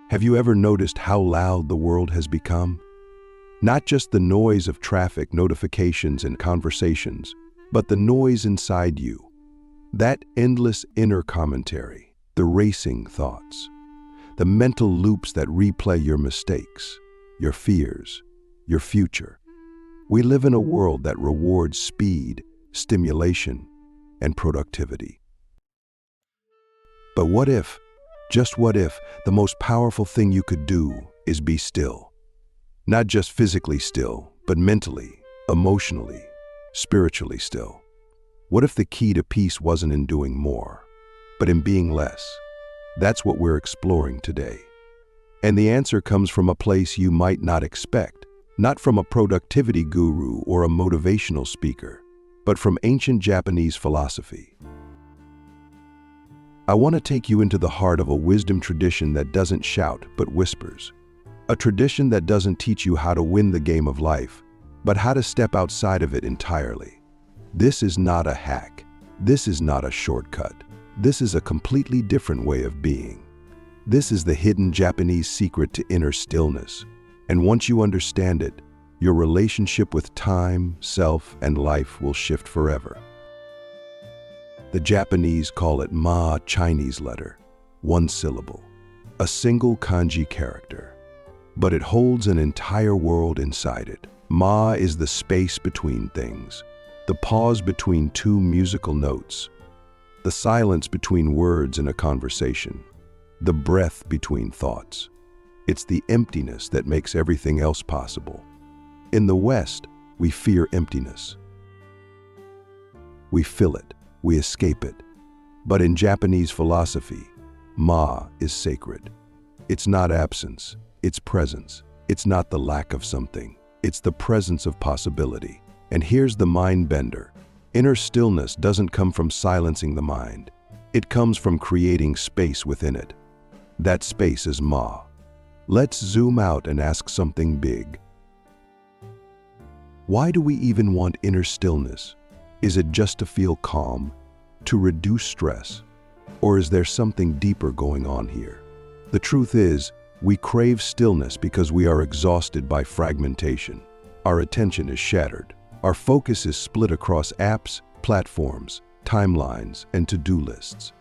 Have you ever noticed how loud the world has become? Not just the noise of traffic, notifications, and conversations, but the noise inside you. That endless inner commentary, the racing thoughts, the mental loops that replay your mistakes, your fears, your future. We live in a world that rewards speed, stimulation, and productivity. But what if, just what if, the most powerful thing you could do is be still? Not just physically still, but mentally, emotionally, spiritually still. What if the key to peace wasn't in doing more, but in being less? That's what we're exploring today. And the answer comes from a place you might not expect, not from a productivity guru or a motivational speaker, but from ancient Japanese philosophy. I want to take you into the heart of a wisdom tradition that doesn't shout but whispers. A tradition that doesn't teach you how to win the game of life, but how to step outside of it entirely. This is not a hack. This is not a shortcut. This is a completely different way of being. This is the hidden Japanese secret to inner stillness. And once you understand it, your relationship with time, self, and life will shift forever. The Japanese call it ma, Chinese letter, one syllable, a single kanji character. But it holds an entire world inside it. Ma is the space between things, the pause between two musical notes, the silence between words in a conversation, the breath between thoughts. It's the emptiness that makes everything else possible. In the West, we fear emptiness. We fill it, we escape it. But in Japanese philosophy, ma is sacred. It's not absence. It's presence. It's not the lack of something. It's the presence of possibility. And here's the mind bender. Inner stillness doesn't come from silencing the mind. It comes from creating space within it. That space is ma. Let's zoom out and ask something big. Why do we even want inner stillness? Is it just to feel calm, to reduce stress, or is there something deeper going on here? The truth is, we crave stillness because we are exhausted by fragmentation. Our attention is shattered. Our focus is split across apps, platforms, timelines, and to-do lists.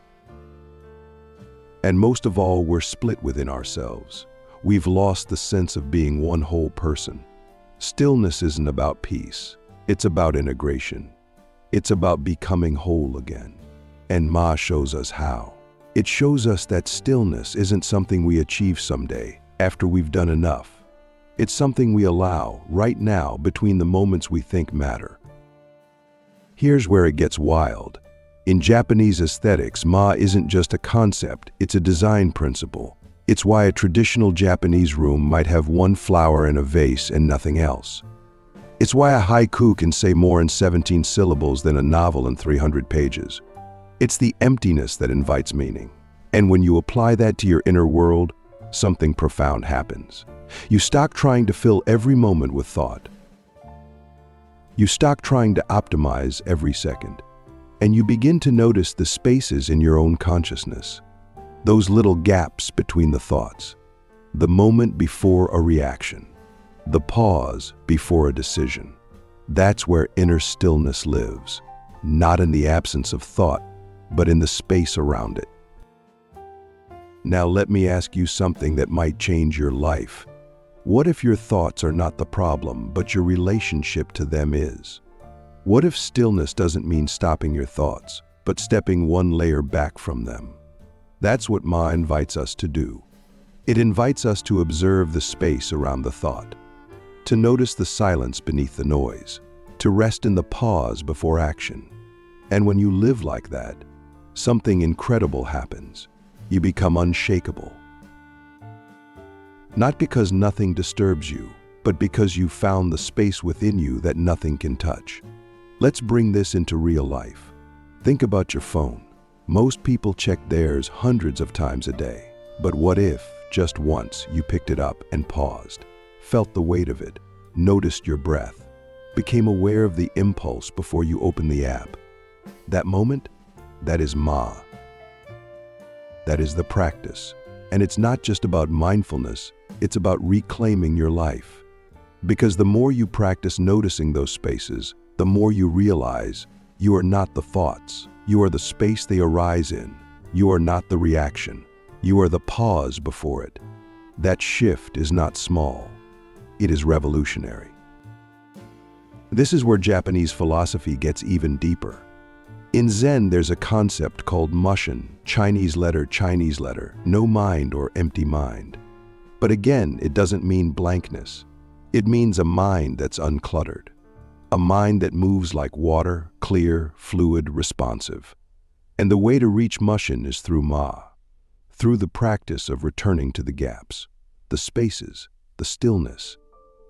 And most of all, we're split within ourselves. We've lost the sense of being one whole person. Stillness isn't about peace. It's about integration. It's about becoming whole again. And Ma shows us how. It shows us that stillness isn't something we achieve someday, after we've done enough. It's something we allow, right now, between the moments we think matter. Here's where it gets wild. In Japanese aesthetics, Ma isn't just a concept, it's a design principle. It's why a traditional Japanese room might have one flower in a vase and nothing else. It's why a haiku can say more in 17 syllables than a novel in 300 pages. It's the emptiness that invites meaning. And when you apply that to your inner world, something profound happens. You stop trying to fill every moment with thought. You stop trying to optimize every second. And you begin to notice the spaces in your own consciousness. Those little gaps between the thoughts. The moment before a reaction. The pause before a decision. That's where inner stillness lives. Not in the absence of thought, but in the space around it. Now let me ask you something that might change your life. What if your thoughts are not the problem, but your relationship to them is? What if stillness doesn't mean stopping your thoughts, but stepping one layer back from them? That's what Ma invites us to do. It invites us to observe the space around the thought, to notice the silence beneath the noise, to rest in the pause before action. And when you live like that, something incredible happens. You become unshakable. Not because nothing disturbs you, but because you found the space within you that nothing can touch. Let's bring this into real life. Think about your phone. Most people check theirs hundreds of times a day. But what if, just once, you picked it up and paused, felt the weight of it, noticed your breath, became aware of the impulse before you opened the app? That moment, that is Ma. That is the practice. And it's not just about mindfulness, it's about reclaiming your life. Because the more you practice noticing those spaces, the more you realize you are not the thoughts. You are the space they arise in. You are not the reaction. You are the pause before it. That shift is not small. It is revolutionary. This is where Japanese philosophy gets even deeper. In Zen, there's a concept called mushin, Chinese letter, no mind or empty mind. But again, it doesn't mean blankness. It means a mind that's uncluttered. A mind that moves like water, clear, fluid, responsive. And the way to reach mushin is through through the practice of returning to the gaps, the spaces, the stillness.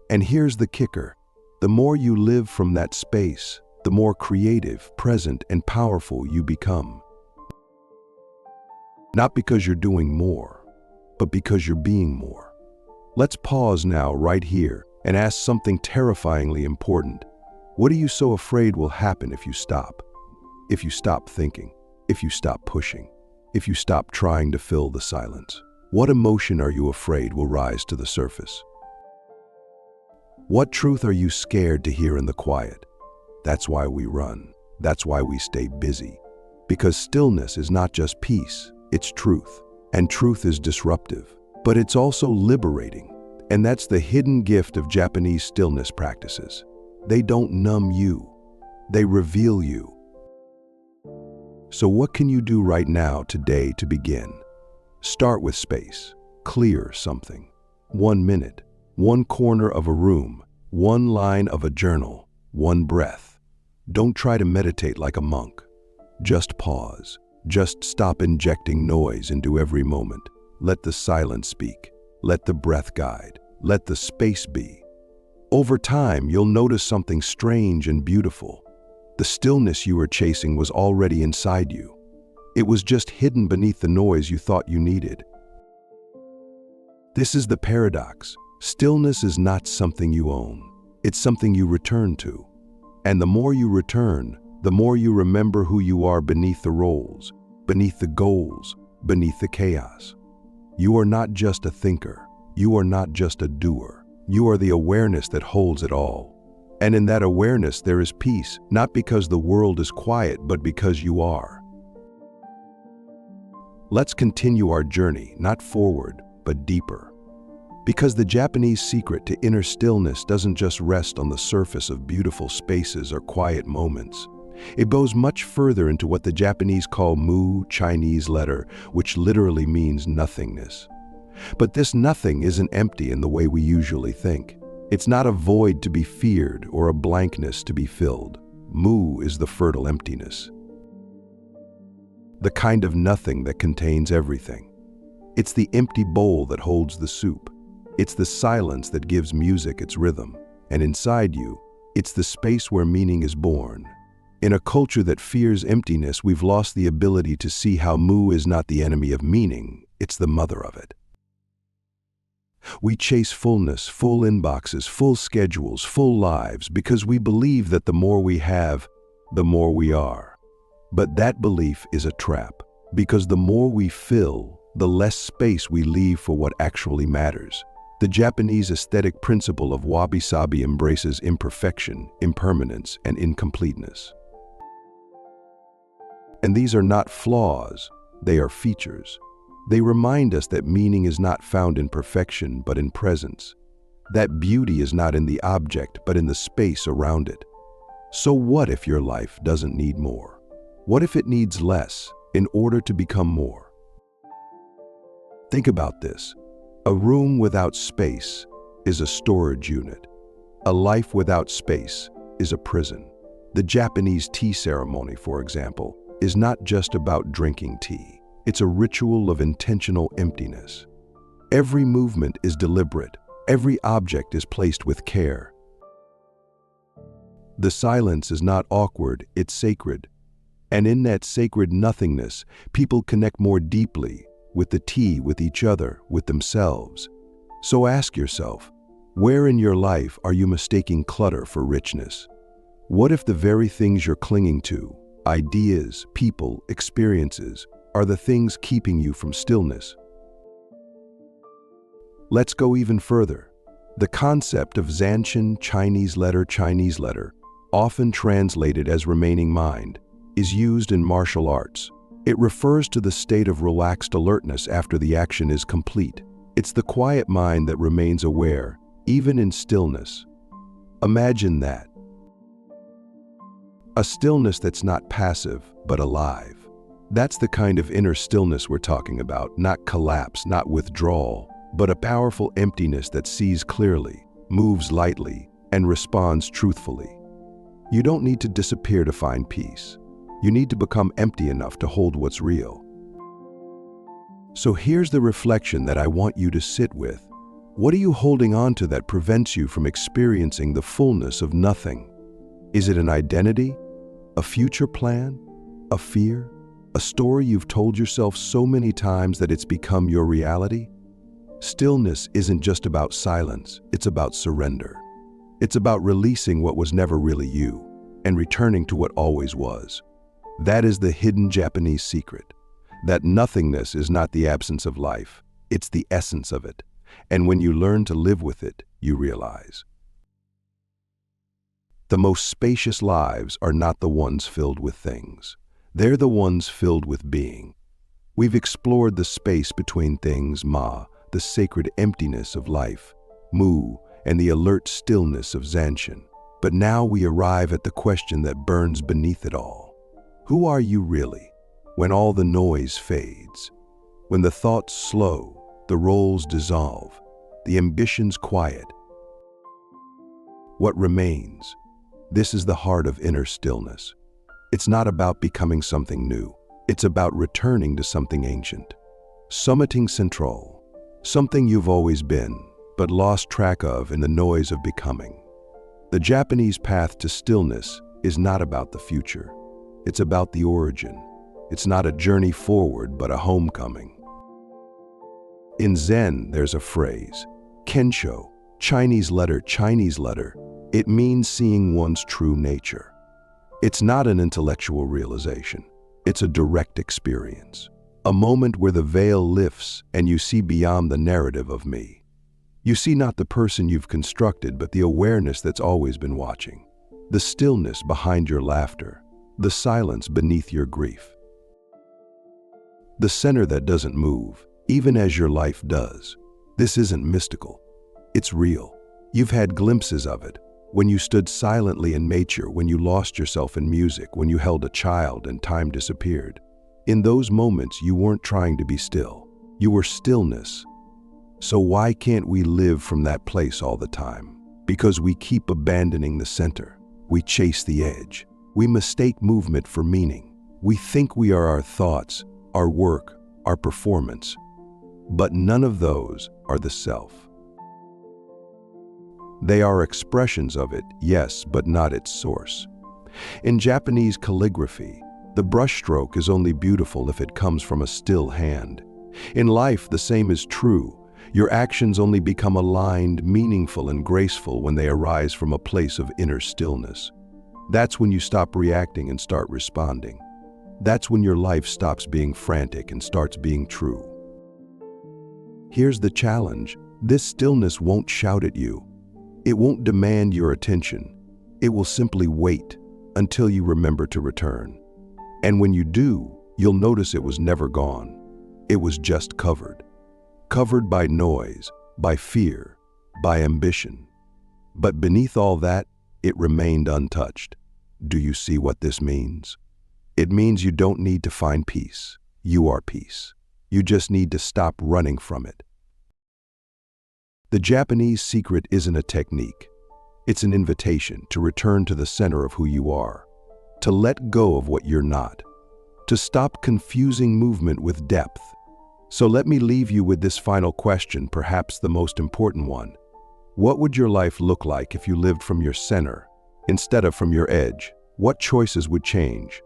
And here's the kicker. The more you live from that space, the more creative, present, and powerful you become. Not because you're doing more, but because you're being more. Let's pause now right here and ask something terrifyingly important. What are you so afraid will happen if you stop? If you stop thinking, if you stop pushing, if you stop trying to fill the silence? What emotion are you afraid will rise to the surface? What truth are you scared to hear in the quiet? That's why we run. That's why we stay busy. Because stillness is not just peace, it's truth. And truth is disruptive, but it's also liberating. And that's the hidden gift of Japanese stillness practices. They don't numb you, they reveal you. So what can you do right now, today, to begin? Start with space. Clear something. 1 minute, one corner of a room, one line of a journal, one breath. Don't try to meditate like a monk. Just pause. Just stop injecting noise into every moment. Let the silence speak. Let the breath guide. Let the space be. Over time, you'll notice something strange and beautiful. The stillness you were chasing was already inside you. It was just hidden beneath the noise you thought you needed. This is the paradox. Stillness is not something you own. It's something you return to. And the more you return, the more you remember who you are beneath the roles, beneath the goals, beneath the chaos. You are not just a thinker. You are not just a doer. You are the awareness that holds it all. And in that awareness there is peace, not because the world is quiet, but because you are. Let's continue our journey, not forward, but deeper. Because the Japanese secret to inner stillness doesn't just rest on the surface of beautiful spaces or quiet moments. It goes much further into what the Japanese call mu, Chinese letter, which literally means nothingness. But this nothing isn't empty in the way we usually think. It's not a void to be feared or a blankness to be filled. Mu is the fertile emptiness. The kind of nothing that contains everything. It's the empty bowl that holds the soup. It's the silence that gives music its rhythm. And inside you, it's the space where meaning is born. In a culture that fears emptiness, we've lost the ability to see how mu is not the enemy of meaning, it's the mother of it. We chase fullness, full inboxes, full schedules, full lives, because we believe that the more we have, the more we are. But that belief is a trap, because the more we fill, the less space we leave for what actually matters. The Japanese aesthetic principle of wabi-sabi embraces imperfection, impermanence, and incompleteness. And these are not flaws, they are features. They remind us that meaning is not found in perfection, but in presence. That beauty is not in the object, but in the space around it. So what if your life doesn't need more? What if it needs less in order to become more? Think about this. A room without space is a storage unit. A life without space is a prison. The Japanese tea ceremony, for example, is not just about drinking tea. It's a ritual of intentional emptiness. Every movement is deliberate. Every object is placed with care. The silence is not awkward, it's sacred. And in that sacred nothingness, people connect more deeply with the tea, with each other, with themselves. So ask yourself, where in your life are you mistaking clutter for richness? What if the very things you're clinging to, ideas, people, experiences, are the things keeping you from stillness? Let's go even further. The concept of Zanshin Chinese letter, often translated as remaining mind, is used in martial arts. It refers to the state of relaxed alertness after the action is complete. It's the quiet mind that remains aware, even in stillness. Imagine that. A stillness that's not passive, but alive. That's the kind of inner stillness we're talking about, not collapse, not withdrawal, but a powerful emptiness that sees clearly, moves lightly, and responds truthfully. You don't need to disappear to find peace. You need to become empty enough to hold what's real. So here's the reflection that I want you to sit with. What are you holding on to that prevents you from experiencing the fullness of nothing? Is it an identity? A future plan? A fear? A story you've told yourself so many times that it's become your reality? Stillness isn't just about silence, it's about surrender. It's about releasing what was never really you and returning to what always was. That is the hidden Japanese secret, that nothingness is not the absence of life, it's the essence of it. And when you learn to live with it, you realize. The most spacious lives are not the ones filled with things. They're the ones filled with being. We've explored the space between things, ma, the sacred emptiness of life, mu, and the alert stillness of Zanshin. But now we arrive at the question that burns beneath it all. Who are you really, when all the noise fades? When the thoughts slow, the roles dissolve, the ambitions quiet? What remains? This is the heart of inner stillness. It's not about becoming something new. It's about returning to something ancient. Summiting central, something you've always been, but lost track of in the noise of becoming. The Japanese path to stillness is not about the future. It's about the origin. It's not a journey forward, but a homecoming. In Zen, there's a phrase, Kensho, Chinese letter. It means seeing one's true nature. It's not an intellectual realization. It's a direct experience. A moment where the veil lifts and you see beyond the narrative of me. You see not the person you've constructed, but the awareness that's always been watching. The stillness behind your laughter. The silence beneath your grief. The center that doesn't move, even as your life does. This isn't mystical. It's real. You've had glimpses of it. When you stood silently in nature, when you lost yourself in music, when you held a child and time disappeared. In those moments, you weren't trying to be still. You were stillness. So why can't we live from that place all the time? Because we keep abandoning the center. We chase the edge. We mistake movement for meaning. We think we are our thoughts, our work, our performance. But none of those are the self. They are expressions of it, yes, but not its source. In Japanese calligraphy, the brushstroke is only beautiful if it comes from a still hand. In life, the same is true. Your actions only become aligned, meaningful, and graceful when they arise from a place of inner stillness. That's when you stop reacting and start responding. That's when your life stops being frantic and starts being true. Here's the challenge. This stillness won't shout at you. It won't demand your attention. It will simply wait until you remember to return. And when you do, you'll notice it was never gone. It was just covered. Covered by noise, by fear, by ambition. But beneath all that, it remained untouched. Do you see what this means? It means you don't need to find peace. You are peace. You just need to stop running from it. The Japanese secret isn't a technique. It's an invitation to return to the center of who you are, to let go of what you're not, to stop confusing movement with depth. So let me leave you with this final question, perhaps the most important one. What would your life look like if you lived from your center instead of from your edge? What choices would change?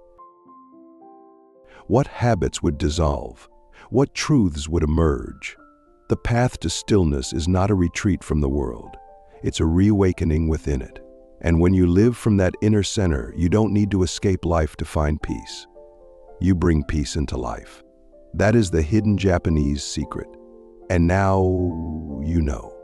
What habits would dissolve? What truths would emerge? The path to stillness is not a retreat from the world. It's a reawakening within it. And when you live from that inner center, you don't need to escape life to find peace. You bring peace into life. That is the hidden Japanese secret. And now, you know.